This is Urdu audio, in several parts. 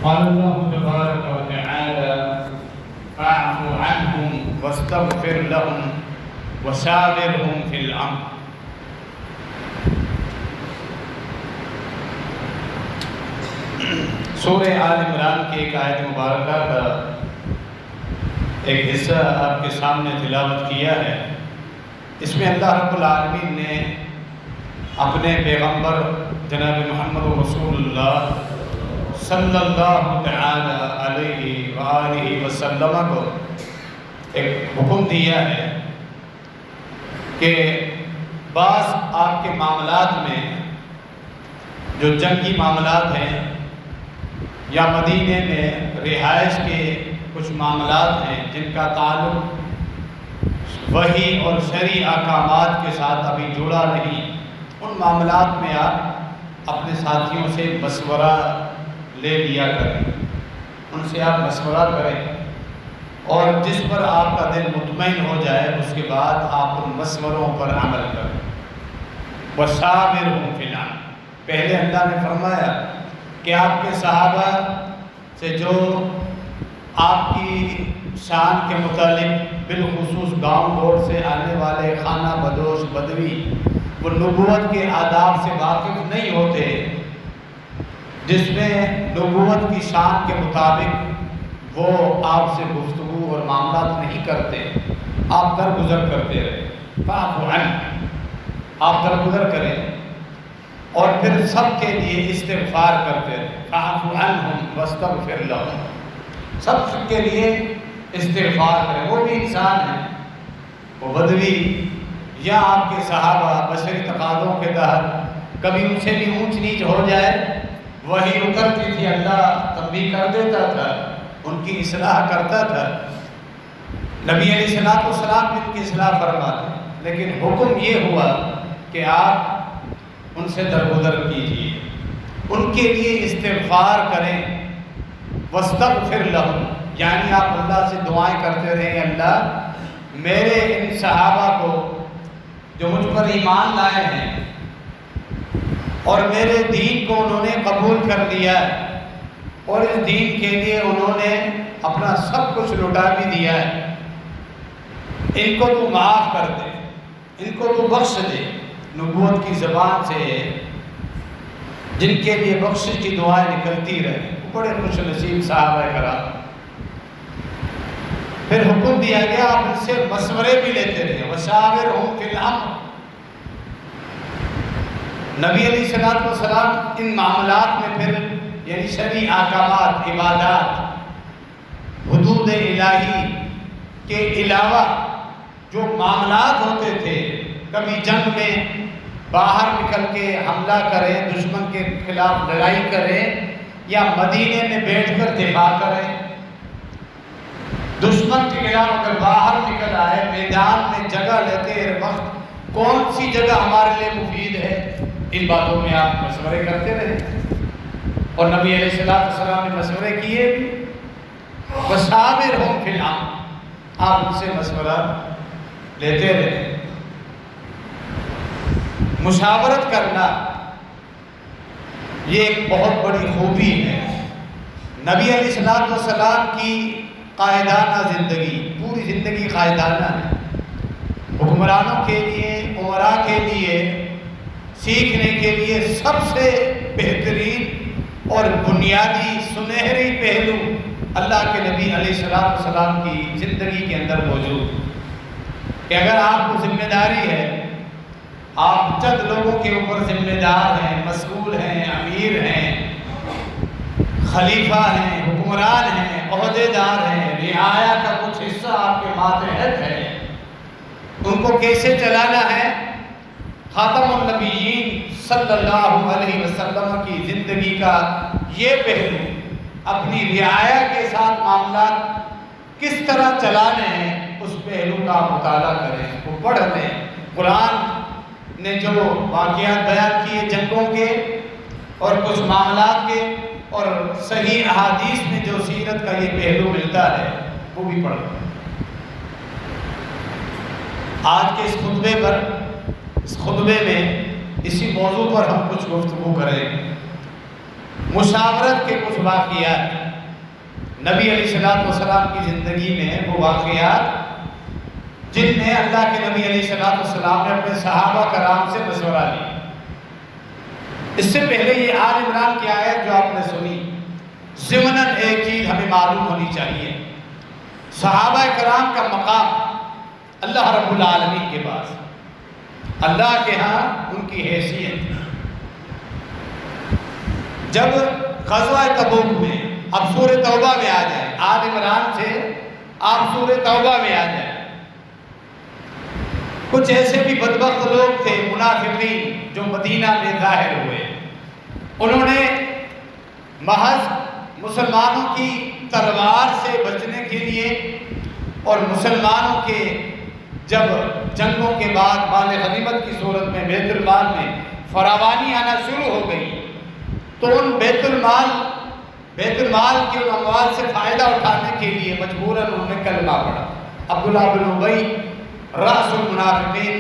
قال الله تبارك وتعالى فاعف عنهم واستغفر لهم وشاورهم في الأمر. سورہ آل عمران کی ایک آیت مبارکہ کا ایک حصہ آپ کے سامنے تلاوت کیا ہے. اس میں اللہ رب العالمین نے اپنے پیغمبر جناب محمد رسول اللہ صلی اللہ تعالی علیہ وآلہ وسلم کو ایک حکم دیا ہے کہ بعض آپ کے معاملات میں جو جنگی معاملات ہیں یا مدینے میں رہائش کے کچھ معاملات ہیں جن کا تعلق وحی اور شرعی احکامات کے ساتھ ابھی جڑا نہیں، ان معاملات میں آپ اپنے ساتھیوں سے مشورہ لے لیا کریں، ان سے آپ مشورہ کریں، اور جس پر آپ کا دل مطمئن ہو جائے اس کے بعد آپ ان مشوروں پر عمل کریں. وَشَاوِرْهُمْ فِي الْأَمْرِ. پہلے اللہ نے فرمایا کہ آپ کے صحابہ سے جو آپ کی شان کے متعلق بالخصوص گاؤں گوڑ سے آنے والے خانہ بدوش بدوی وہ نبوت کے آداب سے واقف نہیں ہوتے، جس میں نبوت کی شان کے مطابق وہ آپ سے گفتگو اور معاملات نہیں کرتے، آپ درگزر کرتے رہے. فاعف عنہ، آپ درگزر کریں اور پھر سب کے لیے استغفار کرتے رہے. فاعف عنہم واستغفر لہم، سب کے لیے استغفار کریں. وہ بھی انسان ہیں، وہ بدوی یا آپ کے صحابہ بشری تقاضوں کے تحت کبھی ان سے بھی اونچ نیچ ہو جائے، وہی اترتی تھی، اللہ تنبیہ کر دیتا تھا، ان کی اصلاح کرتا تھا. نبی علیہ السلام بھی ان کی اصلاح فرماتے، لیکن حکم یہ ہوا کہ آپ ان سے درگزر کیجیے، ان کے لیے استغفار کریں. واستغفر لہم، یعنی آپ اللہ سے دعائیں کرتے رہیں، اللہ میرے ان صحابہ کو جو مجھ پر ایمان لائے ہیں اور میرے دین کو انہوں نے قبول کر لیا ہے اور اس دین کے لیے انہوں نے اپنا سب کچھ لٹا بھی دیا ہے، ان کو تو معاف کر دے، ان کو تو بخش دے. نبوت کی زبان سے جن کے لیے بخشش کی دعائیں نکلتی رہیں، بڑے خوش نصیب صحابہ کرام. پھر حکم دیا گیا آپ ان سے مشورے بھی لیتے رہے. وَشَاوِرْهُمْ فِي الْأَمْرِ. نبی علیہ السلام ان معاملات میں پھر یعنی شرعی احکامات، عبادات، حدود الہی کے علاوہ جو معاملات ہوتے تھے، کبھی جنگ میں باہر نکل کے حملہ کریں، دشمن کے خلاف لڑائی کریں، یا مدینے میں بیٹھ کر دفاع کریں. دشمن کے خلاف اگر باہر نکل آئے، میدان میں جگہ لیتے وقت کون سی جگہ ہمارے لیے مفید ہے، ان باتوں میں آپ مشورے کرتے رہے. اور نبی علیہ السلام نے مشورے کیے بھی. وَشَاوِرْهُمْ فِي الْأَمْرِ، آپ ان سے مشورہ لیتے رہے. مشاورت کرنا یہ ایک بہت بڑی خوبی ہے. نبی علیہ السلام کی قائدانہ زندگی، پوری زندگی قائدانہ ہے. حکمرانوں کے لیے، امراء کے لیے سیکھنے کے لیے سب سے بہترین اور بنیادی سنہری پہلو اللہ کے نبی علیہ السلام کی زندگی کے اندر موجود کہ اگر آپ کو ذمہ داری ہے، آپ چند لوگوں کے اوپر ذمہ دار ہیں، مسئول ہیں، امیر ہیں، خلیفہ ہیں، حکمران ہیں، عہدے دار ہیں، رعایا کا کچھ حصہ آپ کے ماتحت ہے، ان کو کیسے چلانا ہے. خاتم النبیین صلی اللہ علیہ وسلم کی زندگی کا یہ پہلو، اپنی رعایا کے ساتھ معاملات کس طرح چلانے ہیں، اس پہلو کا مطالعہ کریں، وہ پڑھ لیں. قرآن نے جو واقعات بیان کیے جنگوں کے اور کچھ معاملات کے، اور صحیح احادیث میں جو سیرت کا یہ پہلو ملتا ہے وہ بھی پڑھ لیں. آج کے اس خطبے میں اسی موضوع پر ہم کچھ گفتگو کریں. مشاورت کے کچھ واقعات نبی علیہ السلام کی زندگی میں، وہ واقعات جن میں اللہ کے نبی علیہ السلام نے اپنے صحابہ کرام سے مشورہ لیا۔ اس سے پہلے یہ آل عمران کی آیت جو آپ نے سنی، ضمناً ایک چیز ہمیں معلوم ہونی چاہیے، صحابہ کرام کا مقام اللہ رب العالمین کے پاس، اللہ کے ہاں ان کی حیثیت۔ جب غزوہ تبوک میں، اب سورہ توبہ میں آ جائیں، آل عمران سے آپ سورہ توبہ میں آ جائیں، کچھ ایسے بھی بدبخت لوگ تھے منافقین جو مدینہ میں ظاہر ہوئے، انہوں نے محض مسلمانوں کی تلوار سے بچنے کے لیے اور مسلمانوں کے جب جنگوں کے بعد مال غنیمت کی صورت میں بیت المال میں فراوانی آنا شروع ہو گئی، تو ان بیت المال کے ان اموال سے فائدہ اٹھانے کے لیے مجبوراً انہوں نے کلمہ پڑھا۔ عبداللہ بن ابی رأس المنافقین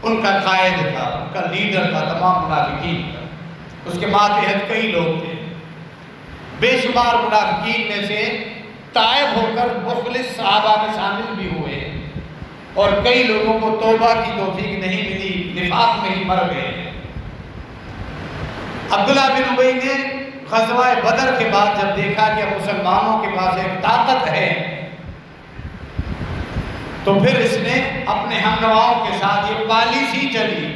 ان کا قائد تھا، ان کا لیڈر تھا تمام منافقین کا، اس کے ماتحت کئی لوگ تھے، بے شمار منافقین میں سے تائب ہو کر مخلص صحابہ میں شامل بھی ہوئے، اور کئی لوگوں کو توبہ کی توفیق نہیں ملی، نفاق میں ہی مر گئے۔ عبداللہ بن ابی نے غزوہ بدر کے بعد جب دیکھا کہ مسلمانوں کے پاس ایک طاقت ہے، تو پھر اس نے اپنے ہم نواؤں کے ساتھ یہ پالیسی چلی،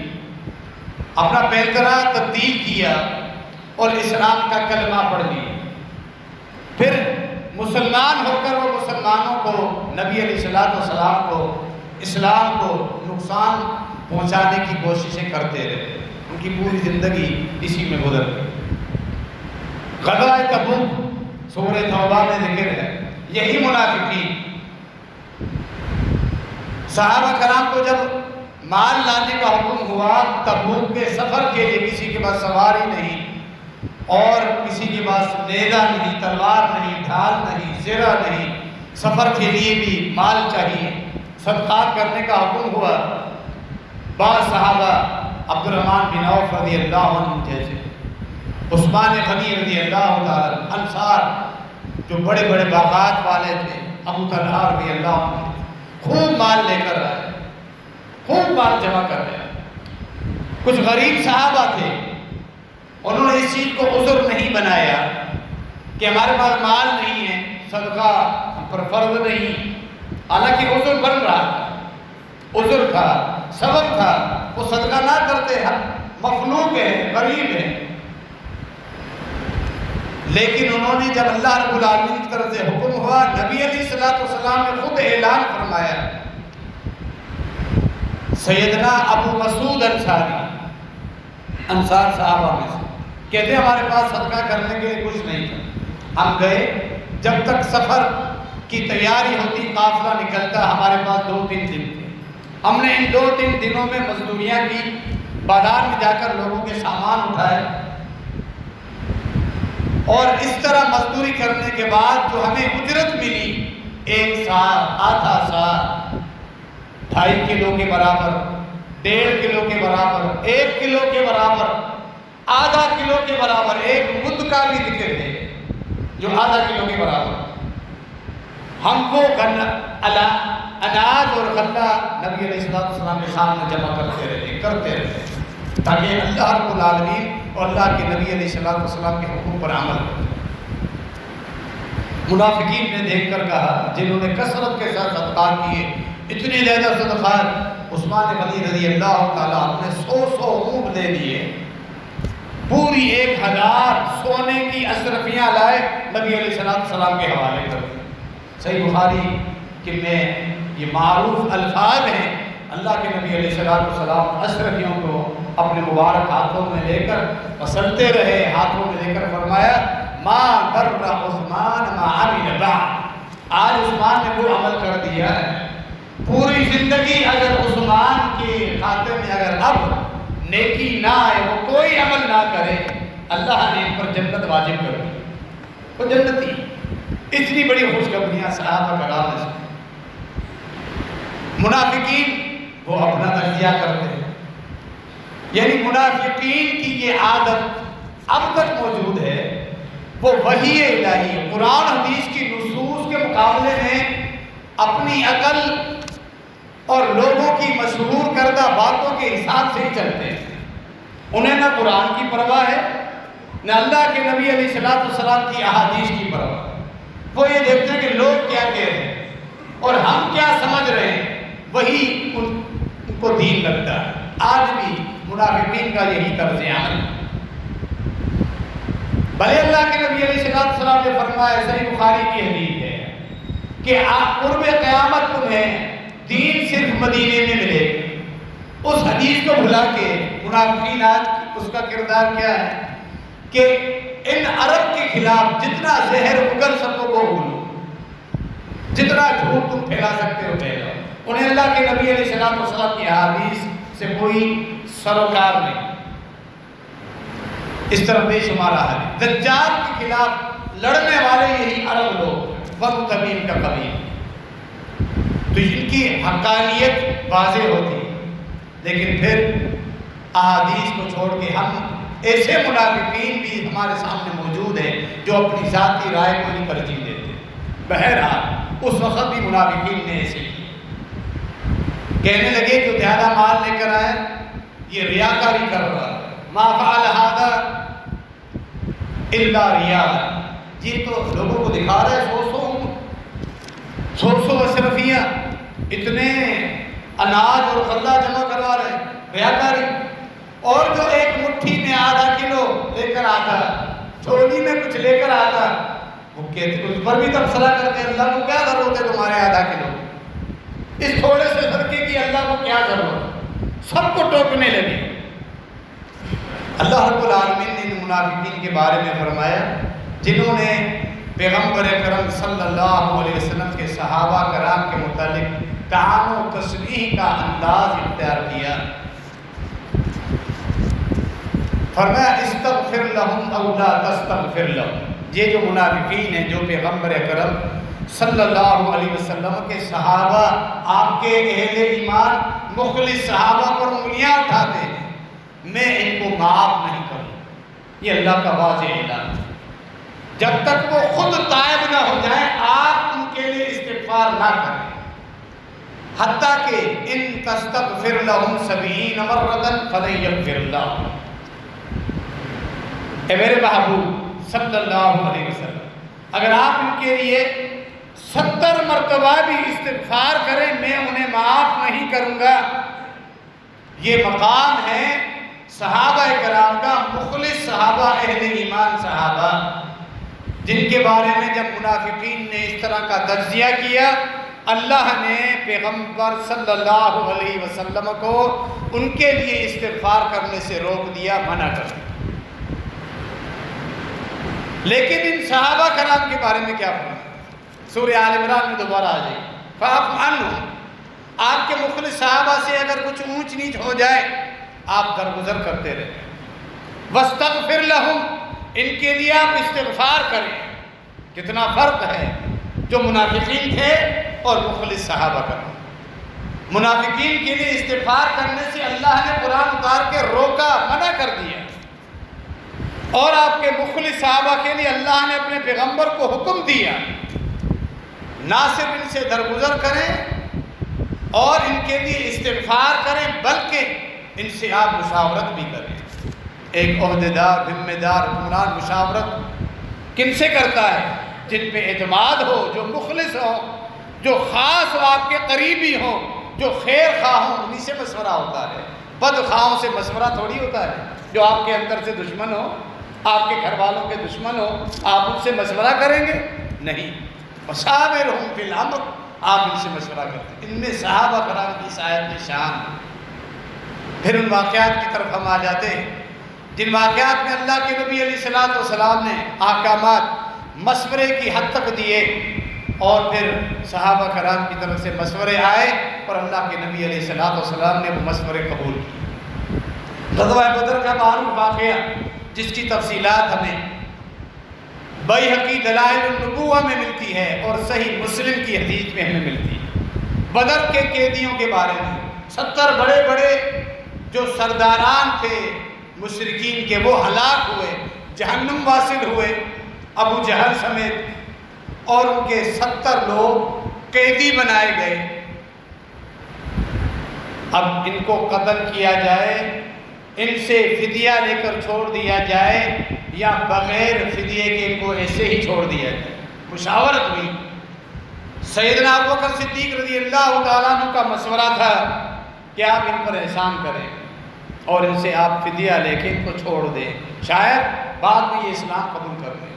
اپنا پیکرہ تبدیل کیا اور اسلام کا کلمہ پڑھ لیا۔ پھر مسلمان ہو کر وہ مسلمانوں کو، نبی علیہ السلام کو، اسلام کو نقصان پہنچانے کی کوششیں کرتے رہے، ان کی پوری زندگی اسی میں گزر گئی۔ غزوہ تبوک سورہ توبہ میں ذکر ہے، یہی منافقین صحابہ کرام کو جب مال لانے کا حکم ہوا تبوک کے سفر کے لیے، کسی کے پاس سواری نہیں اور کسی کے پاس نیزہ نہیں، تلوار نہیں، ڈھال نہیں، زرہ نہیں، سفر کے لیے بھی مال چاہیے، صدقات کرنے کا حکم ہوا، بعض صحابہ عبد الرحمن بن عوف رضی اللہ عنہ جیسے، عثمان غنی رضی اللہ تعالیٰ، انصار جو بڑے بڑے باغات والے تھے، ابو طلحہ رضی اللہ عنہ، خوب مال لے کر آئے، خوب مال جمع کر رہے ہیں۔ کچھ غریب صحابہ تھے، انہوں نے اس چیز کو عذر نہیں بنایا کہ ہمارے پاس مال نہیں ہے، صدقہ ہم پر فرض نہیں، حالانکہ عذر بن رہا تھا، عذر تھا، سبب تھا، وہ صدقہ نہ کرتے، مخلوق ہے، غریب ہے۔ لیکن انہوں نے جب اللہ رب العالمین کی طرف سے حکم ہوا، نبی علیہ السلام نے خود اعلان فرمایا، سیدنا ابو مسعود انصاری، انصار صحابہ میں سے، کہتے ہیں ہمارے پاس صدقہ کرنے کے لیے کچھ نہیں تھا، ہم گئے، جب تک سفر کی تیاری ہوتی، قافلہ نکلتا، ہمارے پاس 2-3 دن تھے، ہم نے ان 2-3 دنوں میں مزدوریاں کی، بازار میں جا کر لوگوں کے سامان اٹھائے، اور اس طرح مزدوری کرنے کے بعد جو ہمیں اجرت ملی، 1 سا، آدھا سا، 2.5 کلو کے برابر، 1.5 کلو کے برابر، 1 کلو کے برابر، آدھا کلو کے برابر، ایک مد کا بھی ذکر ہے جو آدھا کلو کے برابر، ہم کو اناج اور غلہ نبی علیہ السلام کے سامنے جمع کرتے رہے تاکہ اللہ رب العالمین اور اللہ کے نبی علیہ السلام کے حکم پر عمل کرے۔ منافقین نے دیکھ کر کہا، جنہوں نے کثرت کے ساتھ صدقات کیے، اتنے زیادہ صدقات، عثمان غنی رضی اللہ تعالیٰ نے 100 اونٹ دے دیے، پوری 1000 سونے کی اشرفیاں لائے، نبی علیہ السلام کے حوالے کر دی۔ صحیح بخاری کہ میں یہ معروف الفاظ ہیں، اللہ کے نبی علیہ السلام اشرفیوں کو اپنے مبارک ہاتھوں میں لے کر پسلتے رہے، ہاتھوں میں لے کر فرمایا، ما در عثمان ما عمل بعد، آج عثمان نے وہ عمل کر دیا ہے، پوری زندگی اگر عثمان کے خاتے میں اگر اب نیکی نہ آئے، وہ کوئی عمل نہ کرے، اللہ نے ان پر جنت واجب کر دی، وہ جنتی۔ اتنی بڑی خوشخبریاں صحابہ کرام سے۔ منافقین وہ اپنا تجزیہ کرتے ہیں، یعنی منافقین کی یہ عادت اب تک موجود ہے وہ وحی الہی ہے۔ قرآن حدیث کی نصوص کے مقابلے میں اپنی عقل اور لوگوں کی مشہور کردہ باتوں کے حساب سے ہی چلتے ہیں۔ انہیں نہ قرآن کی پرواہ ہے، نہ اللہ کے نبی علیہ السلام کی احادیث کی پرواہ۔ وہ یہ دیکھتے ہیں کہ لوگ کیا کہہ رہے ہیں اور ہم کیا سمجھ رہے ہیں، وہی ان کو دین لگتا ہے۔ آج بھی منافقین کا یہی طرز عمل ہے۔ بھلے اللہ کے نبی علیہ السلام نے فرمایا، صحیح بخاری کی حدیث ہے کہ قرب قیامت تمہیں دین صرف مدینے میں ملے گا۔ اس حدیث کو بھلا کے منافقین آج اس کا کردار کیا ہے کہ ان عرب کے خلاف جتنا زہر اگل سکو وہ بھولو، جتنا جھوٹ تم پھیلا سکتے ہو پھیلاؤ۔ انہیں اللہ کے نبی علیہ السلام کی احادیث سے کوئی سروکار نہیں۔ اس طرح بے شمار ہے دجال کے خلاف لڑنے والے یہی عرب لوگ، وقت طویل کا قبیل، تو ان کی حقانیت واضح ہوتی ہے۔ لیکن پھر احادیث کو چھوڑ کے ہم ایسے منافقین بھی ہمارے سامنے موجود ہیں جو اپنی ذاتی رائے کو ہی ترجیح دیتے ہیں۔ بہرحال اس وقت بھی منافقین نے ایسے کیا، کہنے لگے جو زیادہ مال لے کر آئے یہ ریاکاری کر رہا ہے، ما فعل هذا الا ریاء، یہ تو لوگوں کو دکھا رہا ہے سو اشرفیاں، اتنے اناج اور غلہ جمع کروا رہے ہیں، ریاکاری۔ اور جو ایک مٹھی میں آدھا کلو لے کر آتا، چھولی میں کچھ لے کر آتا، وہ کہتے اس پر بھی تبصرہ کرتے اللہ کو کیا ضرورت ہے تمہارے آدھا کلو، اس تھوڑے سے صدقے کی اللہ کو کیا ضرورت، سب کو ٹوکنے لگے۔ اللہ رب العالمین نے ان منافقین کے بارے میں فرمایا جنہوں نے پیغمبر اکرم صلی اللہ علیہ وسلم کے صحابہ کرام کے متعلق طعن و تشریح کا انداز اختیار کیا۔ فرمایا استغفر لهم او لا تستغفر لهم، یہ جو منافقین ہیں جو پیغمبر اکرم صلی اللہ علیہ وسلم کے صحابہ، آپ کے اہل ایمان مخلص صحابہ پر انگلیاں اٹھاتے ہیں، میں ان کو معاف نہیں کروں، یہ اللہ کا واضح اعلان ہے۔ جب تک وہ خود تائب نہ ہو جائیں آپ ان کے لیے استغفار نہ کریں، حتیٰ کہ ان تستغفر لهم 70 مرۃ فلن یغفر اللہ، اے میرے محبوب صلی اللہ علیہ وسلم اگر آپ ان کے لیے 70 مرتبہ بھی استغفار کریں میں انہیں معاف نہیں کروں گا۔ یہ مقام ہے صحابہ کرام کا، مخلص صحابہ، اہل ایمان صحابہ، جن کے بارے میں جب منافقین نے اس طرح کا تجزیہ کیا اللہ نے پیغمبر صلی اللہ علیہ وسلم کو ان کے لیے استغفار کرنے سے روک دیا، منع کر دیا۔ لیکن ان صحابہ کرام کے بارے میں کیا فرمایا؟ سورہ آل عمران میں دوبارہ آ جائے فاعف عنہم، آپ کے مخلص صحابہ سے اگر کچھ اونچ نیچ ہو جائے آپ درگزر کرتے رہیں، واستغفر لہم، ان کے لیے آپ استغفار کریں۔ کتنا فرق ہے جو منافقین تھے اور مخلص صحابہ کرام۔ منافقین کے لیے استغفار کرنے سے اللہ نے قرآن اتار کے روکا، منع کر دیا، اور آپ کے مخلص صحابہ کے لیے اللہ نے اپنے پیغمبر کو حکم دیا نہ صرف ان سے درگزر کریں اور ان کے لیے استغفار کریں بلکہ ان سے آپ مشاورت بھی کریں۔ ایک عہدیدار، ذمہ دار حکمران مشاورت کن سے کرتا ہے؟ جن پہ اعتماد ہو، جو مخلص ہو، جو خاص ہو، آپ کے قریبی ہوں، جو خیر خواہ ہوں، انہی سے مشورہ ہوتا ہے۔ بد خواہوں سے مشورہ تھوڑی ہوتا ہے، جو آپ کے اندر سے دشمن ہو، آپ کے گھر والوں کے دشمن ہو، آپ ان سے مشورہ کریں گے؟ نہیں۔ وشاورہم فی الامر، آپ ان سے مشورہ کرتے ہیں۔ ان میں صحابہ کرام کی سعادت شان۔ پھر ان واقعات کی طرف ہم آ جاتے ہیں جن واقعات میں اللہ کے نبی علیہ السلام نے احکامات مشورے کی حد تک دیے اور پھر صحابہ کرام کی طرف سے مشورے آئے اور اللہ کے نبی علیہ السلام نے وہ مشورے قبول کیے۔ غزوہ بدر کا معروف واقعہ جس کی تفصیلات ہمیں بیہقی دلائل النبوہ میں ملتی ہے اور صحیح مسلم کی حدیث میں ہمیں ملتی ہے۔ بدر کے قیدیوں کے بارے میں 70 بڑے بڑے جو سرداران تھے مشرکین کے وہ ہلاک ہوئے، جہنم واصل ہوئے، ابو جہل سمیت، اور ان کے 70 لوگ قیدی بنائے گئے۔ اب ان کو قتل کیا جائے، ان سے فدیہ لے کر چھوڑ دیا جائے، یا بغیر فدیے کے ان کو ایسے ہی چھوڑ دیا جائے۔ مشاورت ہوئی۔ سیدنا ابوبکر صدیق رضی اللہ تعالیٰ عنہ کا مشورہ تھا کہ آپ ان پر احسان کریں اور ان سے آپ فدیہ لے کے ان کو چھوڑ دیں، شاید بعد میں یہ اسلام قبول کر لیں۔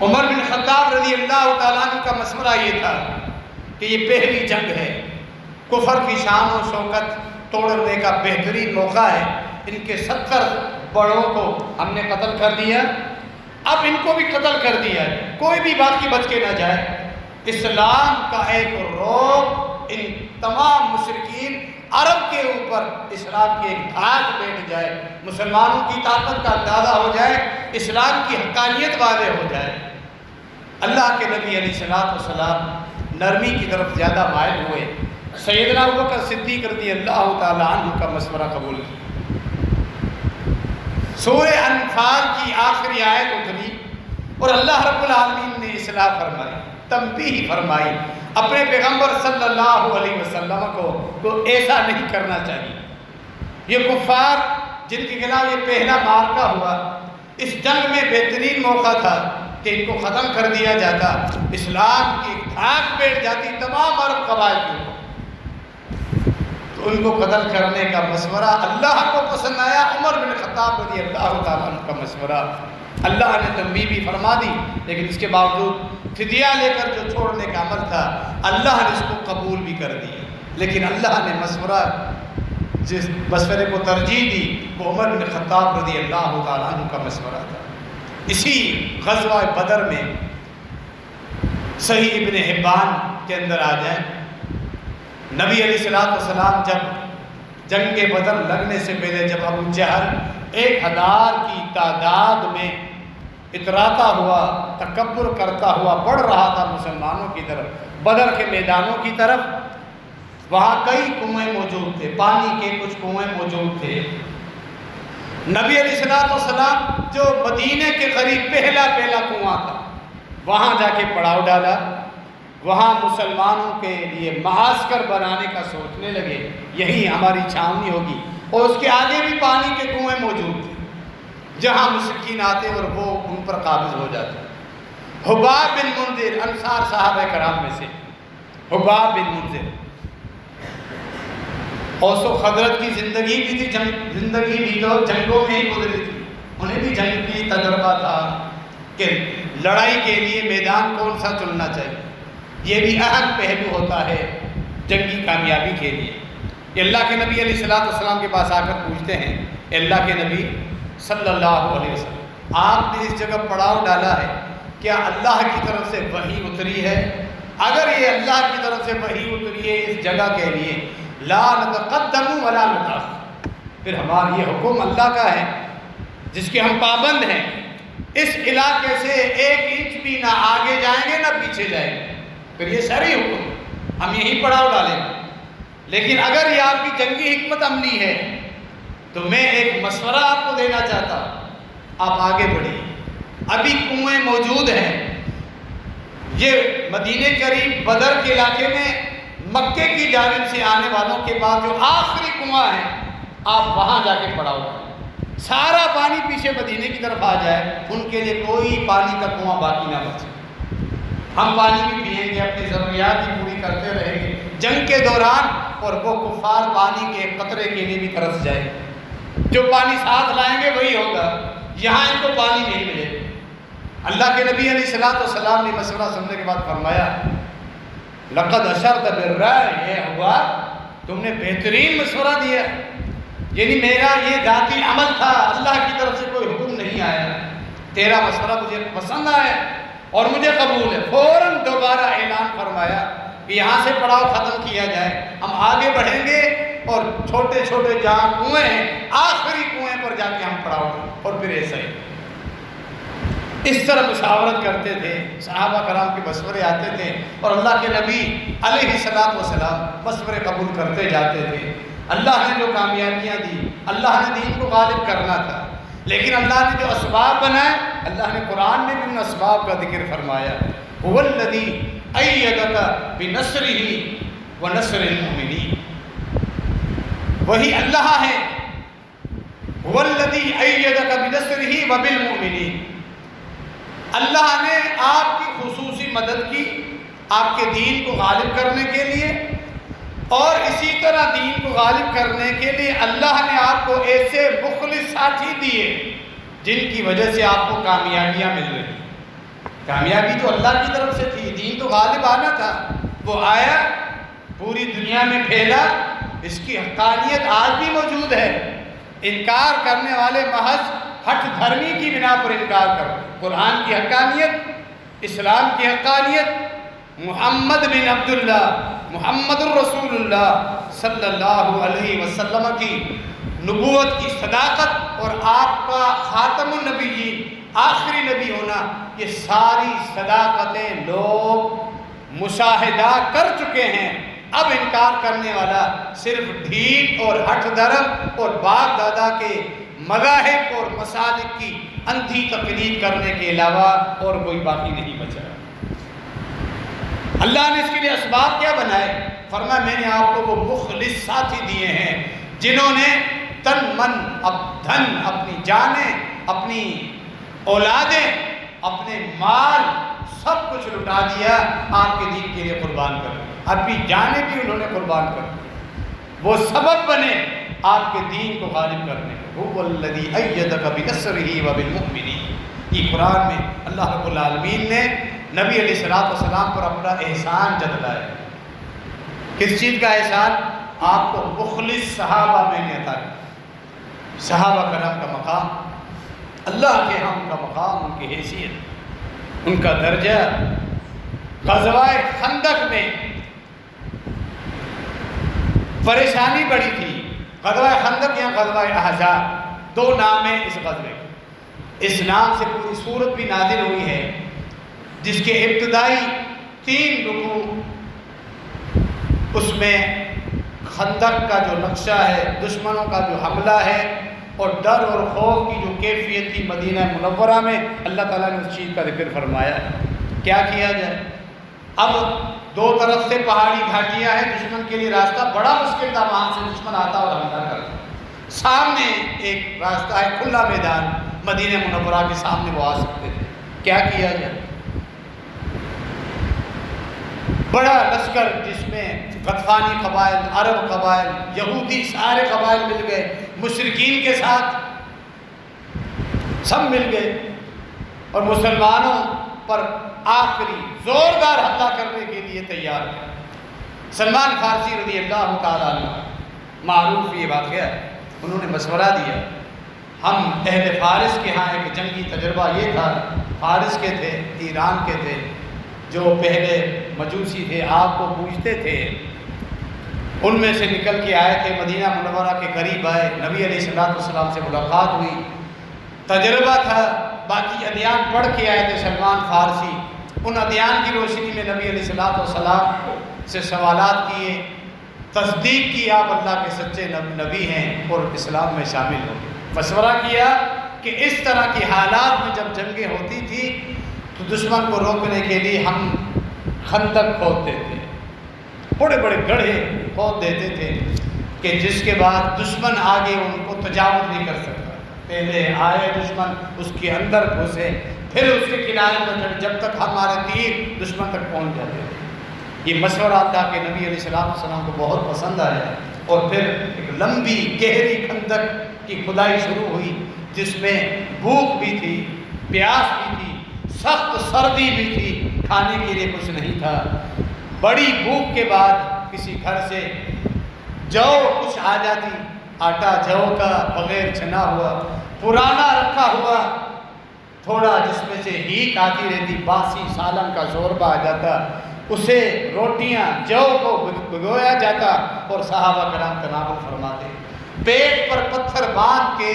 عمر بن خطاب رضی اللہ تعالیٰ عنہ کا مشورہ یہ تھا کہ یہ پہلی جنگ ہے، کفر کی شان و شوکت توڑنے کا بہترین موقع ہے، ان کے 70 بڑوں کو ہم نے قتل کر دیا، اب ان کو بھی قتل کر دیا ہے، کوئی بھی باقی بچ کے نہ جائے۔ اسلام کا ایک رعب ان تمام مشرکین عرب کے اوپر، اسلام کی ایک دھاک بیٹھ جائے، مسلمانوں کی طاقت کا اندازہ ہو جائے، اسلام کی حقانیت واضح ہو جائے۔ اللہ کے نبی علیہ السلام نرمی کی طرف زیادہ مائل ہوئے، سیدنا ابوبکر صدیق رضی اللہ تعالیٰ عنہ کا مشورہ قبول کیا۔ سورہ انفال کی آخری آیت اتری اور اللہ رب العالمین نے اصلاح فرمائی، تنبیہ فرمائی اپنے پیغمبر صلی اللہ علیہ وسلم کو ایسا نہیں کرنا چاہیے۔ یہ کفار جن کے خلاف یہ پہلا معرکہ ہوا، اس جنگ میں بہترین موقع تھا کہ ان کو ختم کر دیا جاتا، اسلام کی دھاک بیٹھ جاتی تمام عرب قبائل کے اوپر۔ تو ان کو قتل کرنے کا مشورہ اللہ کو پسند آیا، عمر بن خطاب رضی اللہ تعالیٰ عنہ کا مشورہ۔ اللہ نے تنبیہ بھی فرما دی، لیکن اس کے باوجود فدیہ لے کر جو چھوڑنے کا عمل تھا اللہ نے اس کو قبول بھی کر دیا، لیکن اللہ نے مشورہ جس مشورے کو ترجیح دی وہ عمر بن خطاب رضی اللہ تعالیٰ عنہ کا مشورہ تھا۔ اسی غزوہ بدر میں صحیح ابن حبان کے اندر آ جائیں، نبی علیہ السلام جب جنگ بدر لگنے سے پہلے جب ابو جہل 1000 کی تعداد میں اتراتا ہوا، تکبر کرتا ہوا بڑھ رہا تھا مسلمانوں کی طرف، بدر کے میدانوں کی طرف، وہاں کئی کنویں موجود تھے، پانی کے کچھ کنویں موجود تھے۔ نبی علیہ السلام جو مدینے کے قریب پہلا کنواں تھا وہاں جا کے پڑاؤ ڈالا، وہاں مسلمانوں کے لیے معسکر بنانے کا سوچنے لگے، یہی ہماری چھاونی ہوگی، اور اس کے آگے بھی پانی کے کنویں موجود تھے جہاں مشرکین آتے اور وہ ان پر قابض ہو جاتے۔ حباب بن منذر انصار صحابہ کرام میں سے، حباب بن منذر، اوس و خضرت کی زندگی بھی تھی، زندگی بھی تو جنگوں میں ہی گزری تھی، انہیں بھی جنگ کی تجربہ تھا کہ لڑائی کے لیے میدان کون سا چننا چاہیے، یہ بھی اہم پہلو ہوتا ہے جنگی کامیابی کے لیے۔ کہ اللہ کے نبی علیہ السلام کے پاس آ کر پوچھتے ہیں، اللہ کے نبی صلی اللہ علیہ وسلم آپ نے اس جگہ پڑاؤ ڈالا ہے، کیا اللہ کی طرف سے وحی اتری ہے؟ اگر یہ اللہ کی طرف سے وحی اتری ہے اس جگہ کے لیے، لا نتقدم ولا نتأخر، پھر ہمارا یہ حکم اللہ کا ہے جس کے ہم پابند ہیں، اس علاقے سے 1 انچ بھی نہ آگے جائیں گے نہ پیچھے جائیں گے، پھر یہ شرعی حکم، ہم یہی پڑاؤ ڈالیں گے۔ لیکن اگر یہ آپ کی جنگی حکمت عملی ہے تو میں ایک مشورہ آپ کو دینا چاہتا ہوں، آپ آگے بڑھیے، ابھی کنویں موجود ہیں، یہ مدینے قریب بدر کے علاقے میں مکے کی جانب سے آنے والوں کے بعد جو آخری کنواں ہے آپ وہاں جا کے پڑاؤ ڈالیں، سارا پانی پیچھے مدینے کی طرف آ جائے، ان کے لیے کوئی پانی کا کنواں باقی نہ بچے، ہم پانی بھی پئیں گے، اپنی ضروریات بھی پوری کرتے رہیں گے جنگ کے دوران، اور وہ کفار پانی کے قطرے کے لیے بھی ترس جائیں گے، جو پانی ساتھ لائیں گے وہی ہوگا، یہاں ان کو پانی نہیں ملے۔ اللہ کے نبی علیہ السلام نے مشورہ سننے کے بعد فرمایا، لقد اشرت بالرأی، یہ ہوا تم نے بہترین مشورہ دیا، یعنی میرا یہ ذاتی عمل تھا، اللہ کی طرف سے کوئی حکم نہیں آیا، تیرا مشورہ مجھے پسند آیا اور مجھے قبول ہے۔ فوراً دوبارہ اعلان فرمایا کہ یہاں سے پڑاؤ ختم کیا جائے، ہم آگے بڑھیں گے اور چھوٹے چھوٹے جہاں کنویں ہیں آخری کنویں پر جا کے ہم پڑاؤ ڈالیں، اور پھر ایسا ہی اس طرح مشاورت کرتے تھے، صحابہ کرام کے مشورے آتے تھے اور اللہ کے نبی علیہ السلام مشورے قبول کرتے جاتے تھے۔ اللہ نے جو کامیابیاں دی، اللہ نے دین کو غالب کرنا تھا، لیکن اللہ نے جو اسباب بنائے، اللہ نے قرآن میں بھی ان اسباب کا ذکر فرمایا۔ هو الذی ایدک بنصرہ ونصر المؤمنین، وہی اللہ ہے۔ هو الذی ایدک بنصرہ وبالمؤمنین، اللہ نے آپ کی خصوصی مدد کی آپ کے دین کو غالب کرنے کے لیے، اور اسی طرح دین کو غالب کرنے کے لیے اللہ نے آپ کو ایسے مخلص ساتھی دیے جن کی وجہ سے آپ کو کامیابیاں مل رہی۔ کامیابی تو اللہ کی طرف سے تھی، دین تو غالب آنا تھا، وہ آیا، پوری دنیا میں پھیلا، اس کی حقانیت آج بھی موجود ہے۔ انکار کرنے والے محض ہٹ دھرمی کی بنا پر انکار کر رہے۔ قرآن کی حقانیت، اسلام کی حقانیت، محمد بن عبداللہ محمد الرسول اللہ صلی اللہ علیہ وسلم کی نبوت کی صداقت اور آپ کا خاتم النبیین آخری نبی ہونا، یہ ساری صداقتیں لوگ مشاہدہ کر چکے ہیں۔ اب انکار کرنے والا صرف ڈھیل اور ہٹ دھرم اور باپ دادا کے مذاہب اور مسالک کی اندھی تقلید کرنے کے علاوہ اور کوئی باقی نہیں بچا۔ اللہ نے اس کے لیے اسباب کیا بنائے؟ فرمایا میں نے آپ کو وہ مخلص ساتھی دیے ہیں جنہوں نے تن من دھن، اپنی جانیں، اپنی اولادیں، اپنے مال سب کچھ لٹا دیا آپ کے دین کے لیے قربان کر دیا۔ اپنی جانیں بھی انہوں نے قربان کر دی، وہ سبب بنے آپ کے دین کو غالب کرنے کو۔ هو الذی ایدک بنصرہ وبالمؤمنین، یہ قرآن میں اللہ رب العالمین نے نبی علیہ السلام پر اپنا احسان جتلایا۔ کس چیز کا احسان؟ آپ کو مخلص صحابہ میں نے عطا کیا۔ صحابہ کرام کا مقام، اللہ کے ہاں ان کا مقام، ان کی حیثیت، ان کا درجہ۔ غزوہ خندق میں پریشانی بڑی تھی۔ غزوہ خندق یا غزوہ احزاب، دو نام ہیں اس غزوے کے۔ اس نام سے پوری سورت بھی نازل ہوئی ہے، جس کے ابتدائی 3 رکوع اس میں خندق کا جو نقشہ ہے، دشمنوں کا جو حملہ ہے اور ڈر اور خوف کی جو کیفیت تھی مدینہ منورہ میں، اللہ تعالیٰ نے اس چیز کا ذکر فرمایا ہے۔ کیا کیا جائے؟ اب 2 طرف سے پہاڑی گھاٹیاں ہیں، دشمن کے لیے راستہ بڑا مشکل تھا، وہاں سے دشمن آتا اور حملہ کرتا۔ سامنے ایک راستہ ہے، کھلا میدان، مدینہ منورہ کے سامنے وہ آ سکتے تھے۔ کیا کیا جائے؟ بڑا لشکر جس میں غطفانی قبائل، عرب قبائل، یہودی سارے قبائل مل گئے، مشرکین کے ساتھ سب مل گئے اور مسلمانوں پر آخری زوردار حملہ کرنے کے لیے تیار ہے۔ سلمان فارسی رضی اللہ تعالیٰ عنہ، معروف یہ واقعہ ہے، انہوں نے مشورہ دیا۔ ہم اہل فارس کے ہاں ایک جنگی تجربہ یہ تھا، فارس کے تھے، ایران کے تھے، جو پہلے مجوسی تھے، آپ کو پوجتے تھے، ان میں سے نکل کے آئے تھے، مدینہ منورہ کے قریب آئے، نبی علیہ السلام سے ملاقات ہوئی، تجربہ تھا، باقی ادیان پڑھ کے آئے تھے سلمان فارسی۔ ان ادیان کی روشنی میں نبی علیہ السلام سے سوالات کیے، تصدیق کی آپ اللہ کے سچے نبی ہیں اور اسلام میں شامل ہو گئے۔ مشورہ کیا کہ اس طرح کی حالات میں جب جنگیں ہوتی تھی تو دشمن کو روکنے کے لیے ہم خندق کھودتے تھے، بڑے بڑے گڑھے کھود دیتے تھے کہ جس کے بعد دشمن آگے ان کو تجاوز نہیں کر سکتا۔ پہلے آئے دشمن، اس کے اندر گھسے، پھر اس کے کنارے پر چڑھے، جب تک ہمارے تیر دشمن تک پہنچ جاتے تھے۔ یہ مشورہ اللہ کے نبی علیہ السلام کو بہت پسند آیا، اور پھر ایک لمبی گہری خندق کی کھدائی شروع ہوئی، جس میں بھوک بھی تھی، پیاس بھی تھی، سخت سردی بھی تھی، کھانے کے لیے کچھ نہیں تھا۔ بڑی بھوک کے بعد کسی گھر سے جو کچھ آ جاتی، آٹا جو کا بغیر چھنا ہوا، پرانا رکھا ہوا تھوڑا جس میں سے ہیک آتی رہتی، باسی سالن کا شوربہ آ جاتا، اسے روٹیاں جو کو بھگویا جاتا اور صحابہ کرام تناول فرماتے۔ پیٹ پر پتھر باندھ کے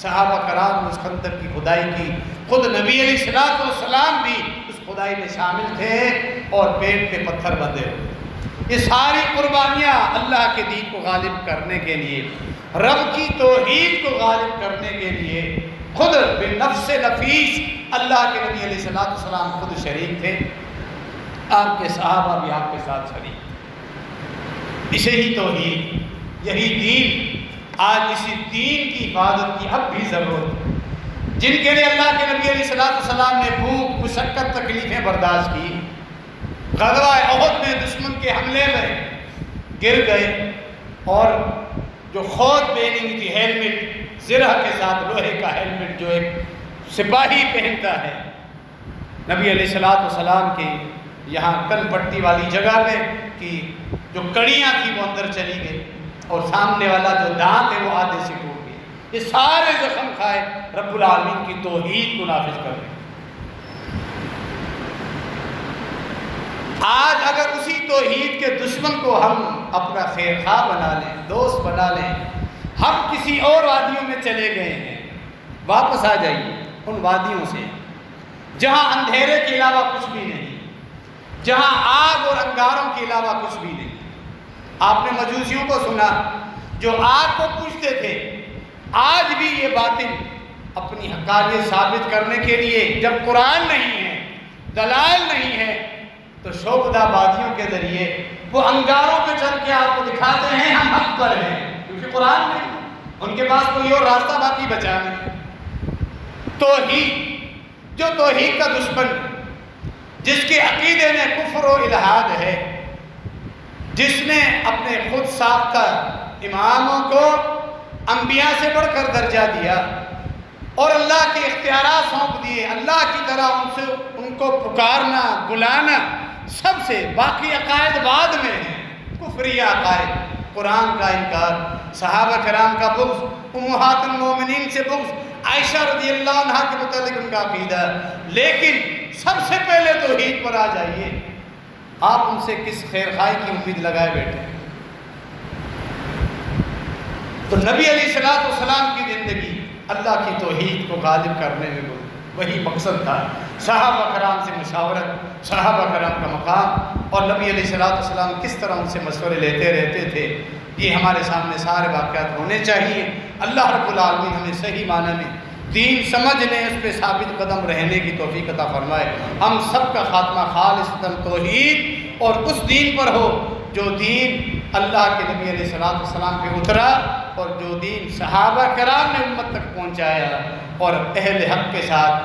صحابہ کرام نے اس خندق کی کھدائی کی، خود نبی علیہ السلام بھی اس کھدائی میں شامل تھے اور پیٹ پہ پتھر بندھے ہوئے۔ یہ ساری قربانیاں اللہ کے دین کو غالب کرنے کے لیے، رب کی توحید کو غالب کرنے کے لیے، خود بنفس نفیس اللہ کے نبی علیہ السلام خود شریک تھے، آپ کے صحابہ بھی آپ کے ساتھ شریک تھے۔ اسے ہی توحید، یہی دین، آج اسی دین کی حفاظت کی اب بھی ضرورت ہے۔ جن کے لیے اللہ کے نبی علیہ السلام نے بھوک، مشقت، تکلیفیں برداشت کی، غزوہ احد میں دشمن کے حملے میں گر گئے، اور جو خود پہنی تھی ہیلمٹ، زرہ کے ساتھ لوہے کا ہیلمٹ جو ایک سپاہی پہنتا ہے، نبی علیہ السلام کی یہاں کن پٹی والی جگہ پہ کی جو کڑیاں تھی وہ اندر چلی گئی، اور سامنے والا جو دانت ہے وہ آدھے سے ٹوٹ گیا۔ یہ سارے زخم کھائے رب العالمین کی توحید کو نافذ کر رہے ہیں۔ آج اگر اسی توحید کے دشمن کو ہم اپنا خیر خواہ بنا لیں، دوست بنا لیں، ہم کسی اور وادیوں میں چلے گئے ہیں، واپس آ جائیے ان وادیوں سے جہاں اندھیرے کے علاوہ کچھ بھی نہیں، جہاں آگ اور انگاروں کے علاوہ کچھ بھی نہیں۔ آپ نے مجوسیوں کو سنا جو آگ کو پوجتے تھے، آج بھی یہ باطل اپنی حقانیت ثابت کرنے کے لیے جب قرآن نہیں ہے، دلائل نہیں ہے، تو شعبدہ بازیوں کے ذریعے وہ انگاروں پہ چل کے آپ کو دکھاتے ہیں ہم حق پر ہیں، کیونکہ قرآن نہیں، ان کے پاس کوئی اور راستہ باقی بچا نہیں۔ توحید، جو توحید کا دشمن، جس کے عقیدے میں کفر و الحاد ہے، جس نے اپنے خود ساختہ اماموں کو انبیاء سے بڑھ کر درجہ دیا اور اللہ کے اختیارات سونپ دیے، اللہ کی طرح ان کو پکارنا، بلانا، سب سے باقی عقائد بعد میں ہیں، کفری عقائد، قرآن کا انکار، صحابہ کرام کا بغض، امہات المومنین سے بغض، عائشہ رضی اللہ عنہ کے متعلق ان کا عقیدہ۔ لیکن سب سے پہلے توحید پر آ جائیے، آپ ان سے کس خیر خواہی کی امید لگائے بیٹھے؟ تو نبی علیہ السلام کی زندگی اللہ کی توحید کو غالب کرنے میں وہی مقصد تھا۔ صحابہ کرام سے مشاورت، صحابہ کرام کا مقام، اور نبی علیہ السلام کس طرح ان سے مشورے لیتے رہتے تھے، یہ ہمارے سامنے سارے واقعات ہونے چاہیے۔ اللہ رب العالمین ہمیں صحیح معنی میں دین سمجھنے، اس پہ ثابت قدم رہنے کی توفیق عطا فرمائے۔ ہم سب کا خاتمہ خالصتاً توحید اور اس دین پر ہو جو دین اللہ کے نبی علیہ السلام پہ اترا، اور جو دین صحابہ کرام نے امت تک پہنچایا، اور اہل حق کے ساتھ،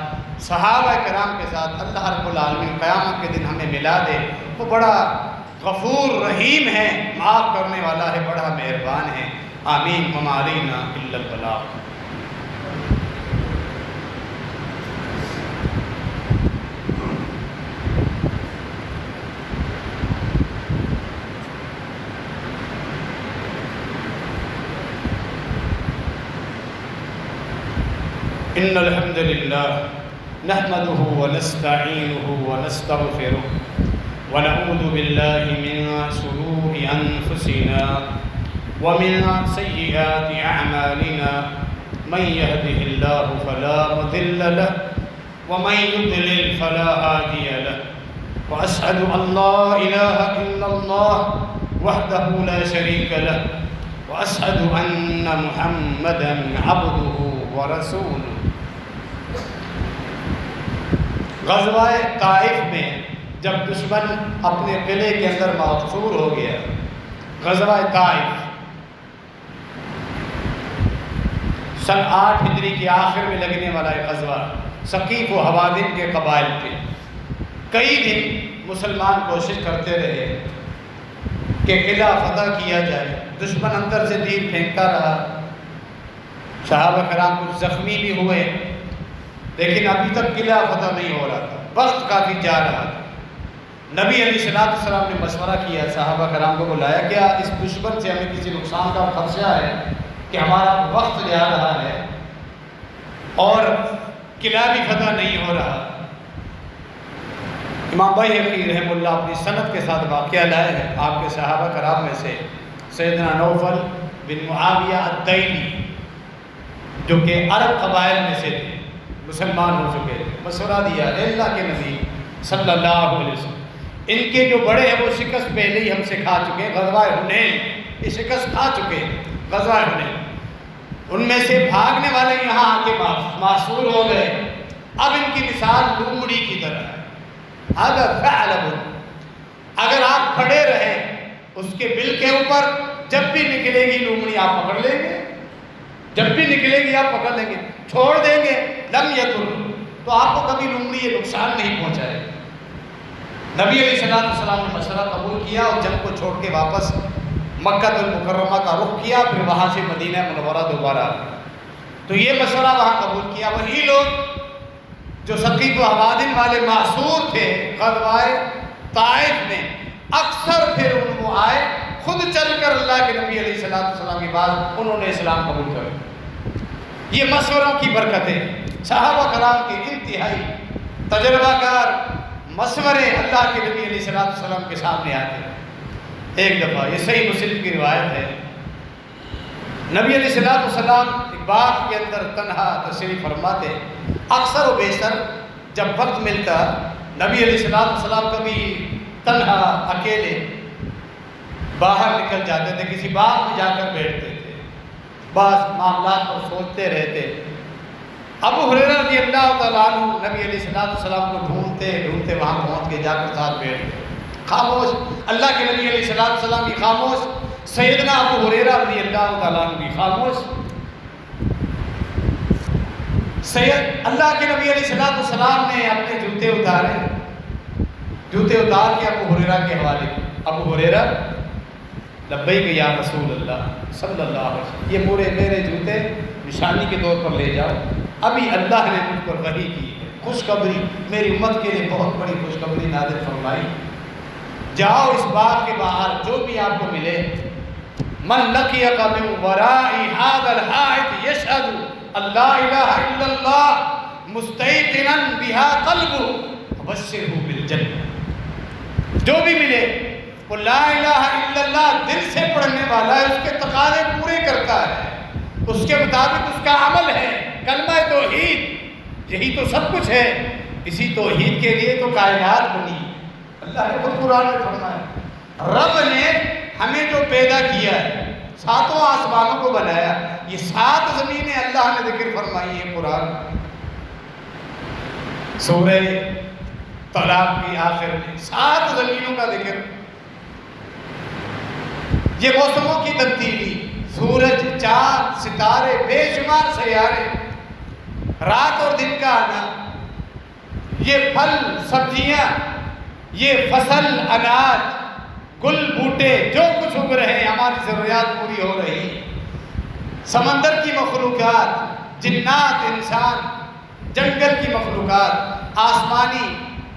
صحابہ کرام کے ساتھ اللہ رب العالمین قیامت کے دن ہمیں ملا دے۔ وہ بڑا غفور رحیم ہے، معاف کرنے والا ہے، بڑا مہربان ہے۔ آمین۔ وما علینا الا البلاغ۔ ان الحمد للہ نحمده ونستعینه ونستغفره ونعوذ باللہ من شرور انفسنا ومن سیئات اعمالنا من يهده الله فلا مضل له ومن يضلل فلا هادي له واشهد ان لا اله الا الله وحده لا شريك له واشهد ان محمدا عبده ورسوله۔ غزوہ طائف میں جب دشمن اپنے قلعے کے اندر محصور ہو گیا، غزوہ طائف سن 8 ہجری کے آخر میں لگنے والا ایک غزوہ، ثقیف و حوازن کے قبائل تھے۔ کئی دن مسلمان کوشش کرتے رہے کہ قلعہ فتح کیا جائے، دشمن اندر سے تیر پھینکتا رہا، صحابہ کرام کچھ زخمی بھی ہوئے، لیکن ابھی تک قلعہ فتح نہیں ہو رہا تھا، وقت کافی جا رہا تھا۔ نبی علیہ السلام نے مشورہ کیا، صحابہ کرام کو بلایا، کیا اس دشمن سے ہمیں کسی نقصان کا خدشہ ہے کہ ہمارا وقت جا رہا ہے اور قلعہ بھی فتح نہیں ہو رہا؟ امام بحقی رحمہ اللہ اپنی سند کے ساتھ واقعہ لائے ہیں، آپ کے صحابہ کرام میں سے سیدنا نوفل بن معاویہ الدیلی، جو کہ عرب قبائل میں سے تھے، مسلمان ہو چکے تھے، مشورہ دیا، اے اللہ کے نبی صلی اللہ علیہ وسلم، ان کے جو بڑے ہیں وہ شکست پہلے ہی ہم سے کھا چکے ہیں، غزوہ حنین یہ شکست کھا چکے ہیں، غزوہ حنین، ان میں سے بھاگنے والے یہاں آ کے معصور ہو گئے. اب ان کی مثال لومڑی کی طرح ہے. اگر آپ کھڑے رہے اس کے بل کے اوپر، جب بھی نکلے گی لومڑی آپ پکڑ لیں گے، جب بھی نکلے گی آپ پکڑ لیں گے، چھوڑ دیں گے لم یضر، تو آپ کو کبھی لومڑی یہ نقصان نہیں پہنچائے گا. نبی علیہ السلام نے مشورہ قبول کیا اور جنگ کو چھوڑ کے واپس مکہ المکرمہ کا رخ کیا، پھر وہاں سے مدینہ منورہ دوبارہ آ گئے. تو یہ مشورہ وہاں قبول کیا. وہی لوگ جو ثقیف و حوازن والے معصور تھے غزوہ طائف میں، اکثر پھر وہ آئے خود چل کر اللہ کے نبی علیہ السلام کے بعد انہوں نے اسلام قبول کر. یہ مشوروں کی برکت ہے. صحابہ کرام کے انتہائی تجربہ کار مشورے اللہ کے نبی علیہ السلام کے سامنے آتے ہیں. ایک دفعہ یہ صحیح مسلم کی روایت ہے، نبی علیہ السلام ایک باغ کے اندر تنہا تشریف فرماتے. اکثر و بیشتر جب وقت ملتا نبی علیہ السلام کبھی تنہا اکیلے باہر نکل جاتے تھے، کسی باغ میں جا کر بیٹھتے تھے، بعض معاملات پر سوچتے رہتے. ابو ہریرہ رضی اللہ تعالیٰ عنہ نبی علیہ السلام کو ڈھونڈتے ڈھونڈتے وہاں پہنچ کے جا کر ساتھ بیٹھتے. خاموش، اللہ کے نبی علیہ السلام کی خاموش، سیدنا ابو ہریرہ رضی اللہ تعالیٰ عنہ کی خاموش. اللہ کے نبی علیہ السلام نے اپنے جوتے اتارے، جوتے اتار کے ابو ہریرہ کے حوالے. ابو ہریرہ لبیک یا رسول اللہ صلی اللہ علیہ وسلم، یہ میرے جوتے نشانی کے طور پر لے جاؤ، ابھی اللہ نے مجھ پر وحی کی ہے، خوشخبری میری امت کے لیے بہت بڑی خوشخبری نازل فرمائی. جاؤ اس باغ کے باہر جو بھی آپ کو ملے، من لقیک من وراء ھذا الحائط یشہد اللہ الہ الا اللہ مستیقنا بها قلبہ فبشرہ بالجنہ. جو بھی ملے وہ لا الہ الا اللہ دل سے پڑھنے والا ہے، اس کے تقاضے پورے کرتا ہے، اس کے مطابق اس کا عمل ہے. کلمہ توحید یہی تو سب کچھ ہے. اسی توحید کے لیے تو کائنات بنی. اللہ نے خود قرآن میں فرمایا، رب نے ہمیں جو پیدا کیا ہے، ساتوں آسمانوں کو بنایا، یہ 7 زمینیں اللہ نے ذکر فرمائی ہے. قرآن سورہ طلاق کی آخر میں 7 زمینوں کا ذکر. یہ موسموں کی تبدیلی، سورج، چاند، ستارے، بے شمار سیارے، رات اور دن کا آنا، یہ پھل سبزیاں، یہ فصل، اناج، گل بوٹے، جو کچھ اگ رہے ہیں، ہماری ضروریات پوری ہو رہی. سمندر کی مخلوقات، جنات، انسان، جنگل کی مخلوقات، آسمانی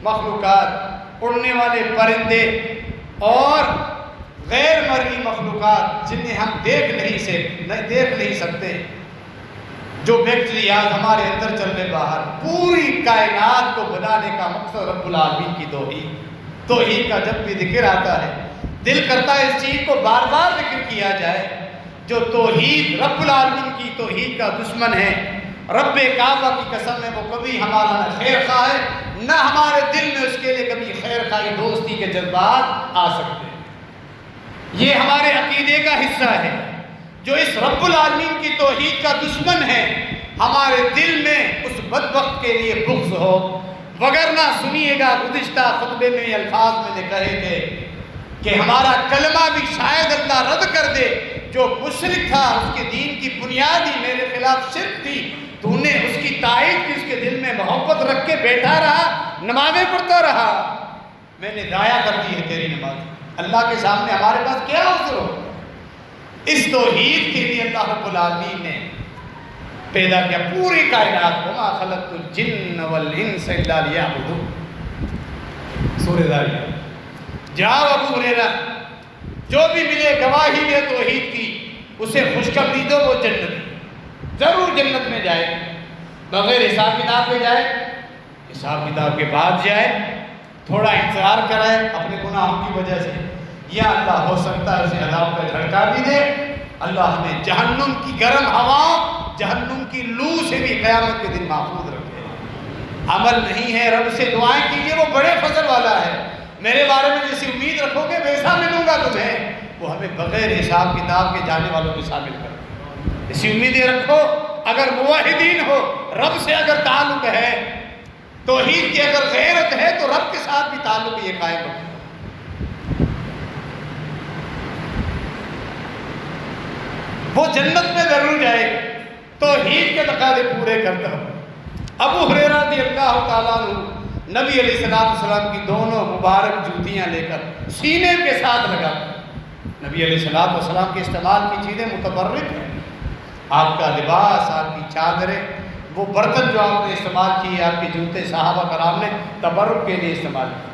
مخلوقات، اڑنے والے پرندے اور غیر مرئی مخلوقات جنہیں ہم دیکھ نہیں سکتے، جو بیکٹیریاز ہمارے اندر چل رہے باہر، پوری کائنات کو بنانے کا مقصد رب العالمین کی توحید کا جب بھی ذکر آتا ہے دل کرتا ہے اس چیز کو بار بار ذکر کیا جائے. جو توحید رب العالمین کی توحید کا دشمن ہے، رب کعبہ کی قسم ہے، وہ کبھی ہمارا نہ خیر خواہ ہے، نہ ہمارے دل میں اس کے لیے کبھی خیر خواہی دوستی کے جذبات آ سکتے. یہ ہمارے عقیدے کا حصہ ہے. جو اس رب العالمین کی توحید کا دشمن ہے، ہمارے دل میں اس بدبخت کے لیے بغض ہو. وگرنہ سنیے گا گزشتہ خطبے میں یہ الفاظ میں نے کہے تھے کہ ہمارا کلمہ بھی شاید اللہ رد کر دے. جو مشرک تھا، اس کے دین کی بنیاد ہی میرے خلاف شرک تھی، تو نے اس کی تائید کی، اس کے دل میں محبت رکھ کے بیٹھا رہا، نمازیں پڑھتا رہا، میں نے ضائع کر دی ہے تیری نماز. اللہ کے سامنے ہمارے پاس کیا عذر ہو؟ اس توحید کے لیے اللہ رب العالمین نے پیدا کیا پوری کائنات کو. ما خلقت الجن والانس الا لیعبدون. سورہ ذاریات. جاؤ ابو ہریرہ، جو بھی ملے گواہی دے توحید کی، اسے خوشخبری دو، وہ جنت ضرور جنت میں جائے، بغیر حساب کتاب کے جائے، حساب کتاب کے بعد جائے، تھوڑا انتظار کرائے اپنے گناہوں کی وجہ سے، یا اللہ ہو سکتا ہے اسے عذاب کا جھٹکا بھی دے. اللہ ہمیں جہنم کی گرم ہوا، جہنم کی لو سے بھی قیامت کے دن محفوظ رکھے. عمل نہیں ہے، رب سے دعائیں کیجیے، وہ بڑے فضل والا ہے. میرے بارے میں جیسی امید رکھو گے ویسا ملوں گا تمہیں. وہ ہمیں بغیر حساب کتاب کے جانے والوں میں شامل کر. اسی امیدیں رکھو، اگر موحدین ہو، رب سے اگر تعلق ہے، توحید کی اگر غیرت ہے تو رب کے ساتھ بھی تعلق یہ قائم رکھو۔ وہ جنت میں ضرور جائے گا، توحید کے تقاضے پورے کرتا ہو۔ ابو ہریرہ رضی اللہ تعالیٰ عنہ نبی علیہ السلام کی دونوں مبارک جوتیاں لے کر سینے کے ساتھ لگا، نبی علیہ السلام کے استعمال کی چیزیں متبرک ہیں، آپ کا لباس، آپ کی چادریں، وہ برتن جو آپ نے استعمال کیے، آپ کے جوتے صحابہ کرام نے تبرک کے لیے استعمال کیے،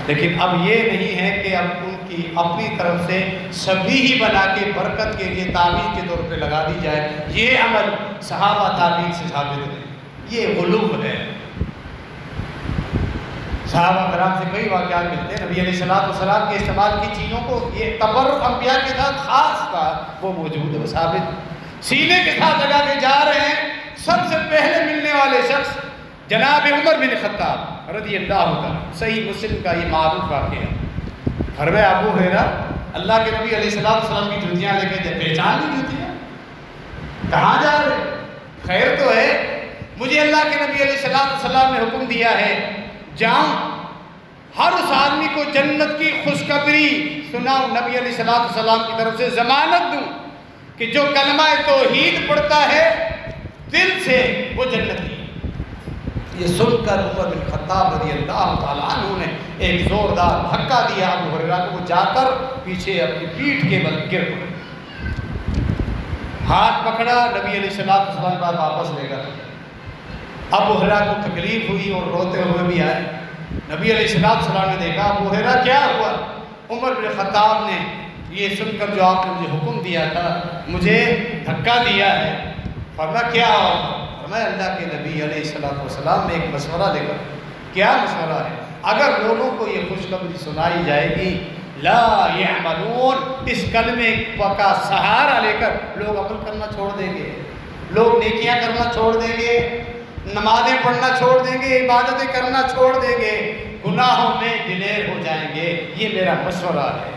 لیکن اب یہ نہیں ہے کہ اب ان کی اپنی طرف سے سبھی ہی بنا کے برکت کے لیے تعمیر کے طور پہ لگا دی جائے، یہ عمل صحابہ تعمیر سے ثابت نہیں، یہ غلو ہے۔ صحابہ کرام سے کئی واقعات ملتے ہیں، نبی علیہ السلام کے استعمال کی چیزوں کو یہ تبرک انبیاء کے ساتھ خاص تھا، وہ موجود ہے، وہ ثابت۔ سینے کے ساتھ لگا کے جا رہے ہیں، سب سے پہلے ملنے والے شخص جناب عمر بن خطاب رضی اللہ عنہ، صحیح مسلم کا یہ معروف واقعہ ہے۔ فرمایا ابو ہریرہ، اللہ کے نبی علیہ السلام کی جوتیاں لے کے پہچان لی جوتیاں، کہاں جا رہے؟ خیر تو ہے، مجھے اللہ کے نبی علیہ السلام نے حکم دیا ہے جاؤں ہر اس آدمی کو جنت کی خوشخبری سناؤں، نبی علیہ السلام کی طرف سے ضمانت دوں کہ جو کلمہ توحید پڑھتا ہے دل سے وہ جنتی ہے۔ یہ سن کر عمر بن خطاب رضی اللہ تعالیٰ عنہ نے ایک زوردار دھکا دیا ابو ہریرہ کو، وہ جا کر پیچھے اپنی پیٹھ کے بل گر پڑے، ہاتھ پکڑا، نبی علیہ السلام بعد واپس لے گا۔ ابو ہریرہ کو تکلیف ہوئی اور روتے ہوئے بھی آئے، نبی علیہ السلام نے دیکھا، ابو ہریرہ کیا ہوا؟ عمر بن خطاب نے یہ سن کر جو آپ نے مجھے حکم دیا تھا مجھے دھکا دیا ہے۔ فرمایا کیا ہوا؟ فرمایا اللہ کے نبی علیہ السلام نے ایک مشورہ لے کر، کیا مشورہ ہے؟ اگر لوگوں کو یہ خوشخبری سنائی جائے گی لا یعملون، اس کلمے کا سہارا لے کر لوگ عمل کرنا چھوڑ دیں گے، لوگ نیکیاں کرنا چھوڑ دیں گے، نمازیں پڑھنا چھوڑ دیں گے، عبادتیں کرنا چھوڑ دیں گے، گناہوں میں دلیر ہو جائیں گے، یہ میرا مشورہ ہے۔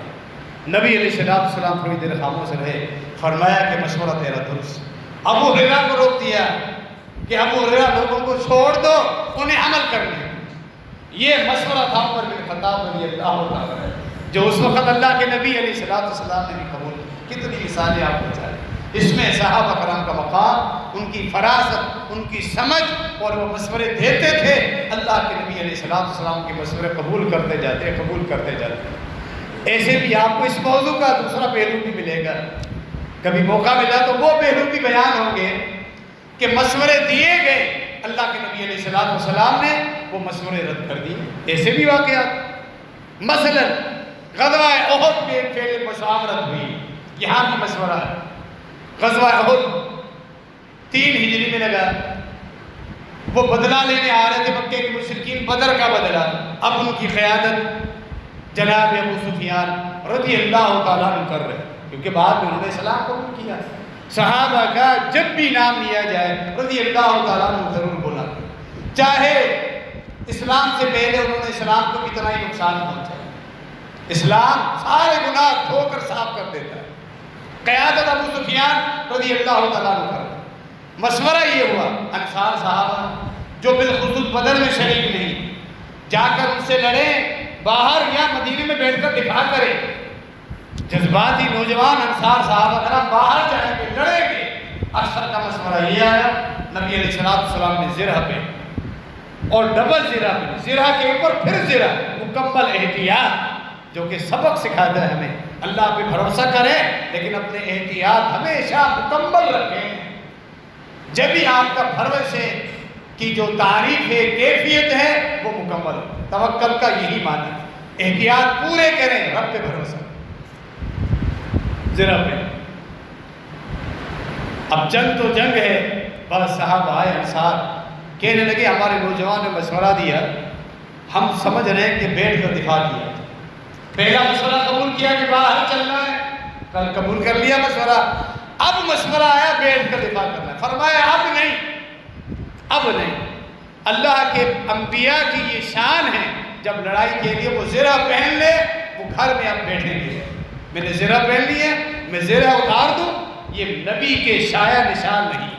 نبی علیہ السلام تھوڑی دیر خاموش رہے، فرمایا کہ مشورہ تیرا درست۔ ابو ہریرہ کو روک دیا کہ ابو ہریرہ لوگوں کو چھوڑ دو، انہیں عمل کرنے، یہ مشورہ تھا عمر بن خطاب رضی اللہ عنہ جو اس وقت اللہ کے نبی علیہ السلام نے بھی قبول کی۔ کتنی مثالیں آپ کو چاہیے، اس میں صحابہ کرام کا مقام، ان کی فراست، ان کی سمجھ، اور وہ مشورے دیتے تھے، اللہ کے نبی علیہ السلام کے مشورے قبول کرتے جاتے۔ ایسے بھی آپ کو اس موضوع کا دوسرا پہلو بھی ملے گا، کبھی موقع ملا تو وہ پہلو بھی بیان ہوں گے کہ مشورے دیے گئے، اللہ کے نبی علیہ السلام نے وہ مشورے رد کر دیے۔ ایسے بھی واقعات، مثلا غزوہ احد میں پہلے مشاورت ہوئی، یہاں بھی مشورہ ہے۔ غزوہ احد 3 ہجری میں لگا، وہ بدلہ لینے آ رہے تھے مکے کے مشرکین، بدر کا بدلہ، اب ان کی قیادت جناب ابو سفیان رضی اللہ تعالیٰ عنہ کر رہے، کیونکہ بعد میں انہوں نے اسلام قبول کیا۔ صحابہ کا جب بھی نام لیا جائے رضی اللہ تعالیٰ عنہ ضرور بولا، چاہے اسلام سے پہلے انہوں نے اسلام کو کتنا ہی نقصان پہنچایا، اسلام سارے گناہ دھو کر صاف کر دیتا ہے۔ قیادت ابو سفیان رضی اللہ تعالیٰ عنہ کر، مشورہ یہ ہوا، انصار صحابہ جو بالخصوص بدر میں شریک نہیں، جا کر ان سے لڑیں، باہر یا مدینے میں بیٹھ کر دفاع کریں۔ جذباتی نوجوان انصار صحابہ کرام باہر جائیں گے، لڑیں گے۔ اکثر کا مشورہ یہ آیا، نبی علیہ السلام نے زرہ پہ اور ڈبل زرہ پہ، زرہ کے اوپر پھر زرہ، مکمل احتیاط، جو کہ سبق سکھاتا ہے ہمیں، اللہ پہ بھروسہ کریں لیکن اپنے احتیاط ہمیشہ مکمل رکھیں۔ جب بھی آپ کا بھروسے کی جو تعریف ہے، کیفیت ہے، وہ مکمل ہو۔ توکل کا یہی معنی ہے، احتیاط پورے کریں، رب پہ بھروسہ۔ ذرا پہ اب جنگ تو جنگ ہے، بس صحابہ آئے انصار کہنے لگے ہمارے نوجوان نے مشورہ دیا، ہم سمجھ رہے ہیں کہ بیٹھ کر دفاع کیا۔ پہلا مشورہ قبول کیا کہ باہر چلنا ہے، کل قبول کر لیا مشورہ، اب مشورہ آیا بیٹھ کر دفاع کرنا ہے۔ فرمایا اب نہیں، اللہ کے انبیاء کی یہ شان ہے، جب لڑائی کے لیے وہ زرہ پہن لے، وہ گھر میں اب بیٹھیں گے، میں نے زرہ پہن لی ہے، میں زرہ اتار دوں، یہ نبی کے شایع نشان نہیں،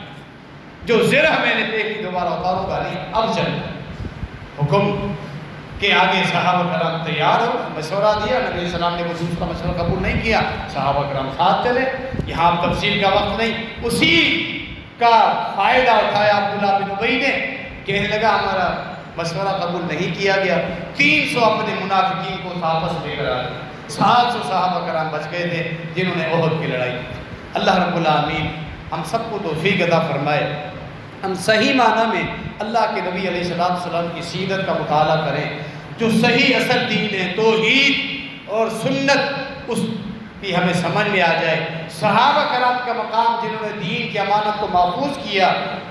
جو زرہ میں نے دیکھی دوبارہ اتاروں گا نہیں، اب چلنا حکم کہ آگے صحابہ کرام تیار ہو، مشورہ دیا، نبی علیہ السلام نے وہ دوسرا مشورہ قبول نہیں کیا، صحابہ کرام ساتھ چلے، یہاں تفصیل کا وقت نہیں، اسی کا فائدہ اٹھایا عبداللہ بن ابی نے، کہنے لگا ہمارا مشورہ قبول نہیں کیا گیا، 300 اپنے منافقین کو واپس لے کر آئے، 700 صحابہ کرام بچ گئے تھے جنہوں نے احد کی لڑائی کی۔ اللہ رب العالمین ہم سب کو توفیق عطا فرمائے، ہم صحیح معنی میں اللہ کے نبی علیہ السلام کی سیرت کا مطالعہ کریں، جو صحیح اصل دین ہے، توحید اور سنت، اس کی ہمیں سمجھ میں آ جائے۔ صحابہ کرام کا مقام جنہوں نے دین کی امانت کو محفوظ کیا،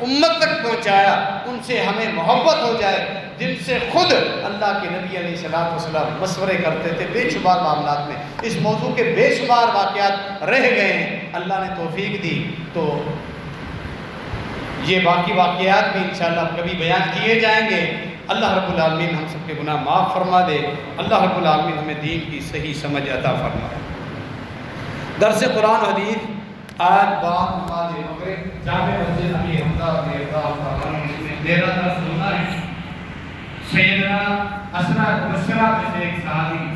امت تک پہنچایا، ان سے ہمیں محبت ہو جائے، جن سے خود اللہ کے نبی علیہ السلام مشورے کرتے تھے بے شمار معاملات میں۔ اس موضوع کے بے شمار واقعات رہ گئے ہیں، اللہ نے توفیق دی تو یہ باقی واقعات بھی انشاءاللہ کبھی بیان کیے جائیں گے۔ اللہ رب العالمین ہم سب کے گناہ معاف فرما دے، اللہ رب العالمین ہمیں دین کی صحیح سمجھ عطا فرمائے۔ درس قرآن و حدیث آج بعد نماز مغرب جامع مسجد امیر حمزہ رضی اللہ عنہ میں میرا درس ہونا ہے۔ سیدنا اسرا مبشرہ میں سے ایک صحابی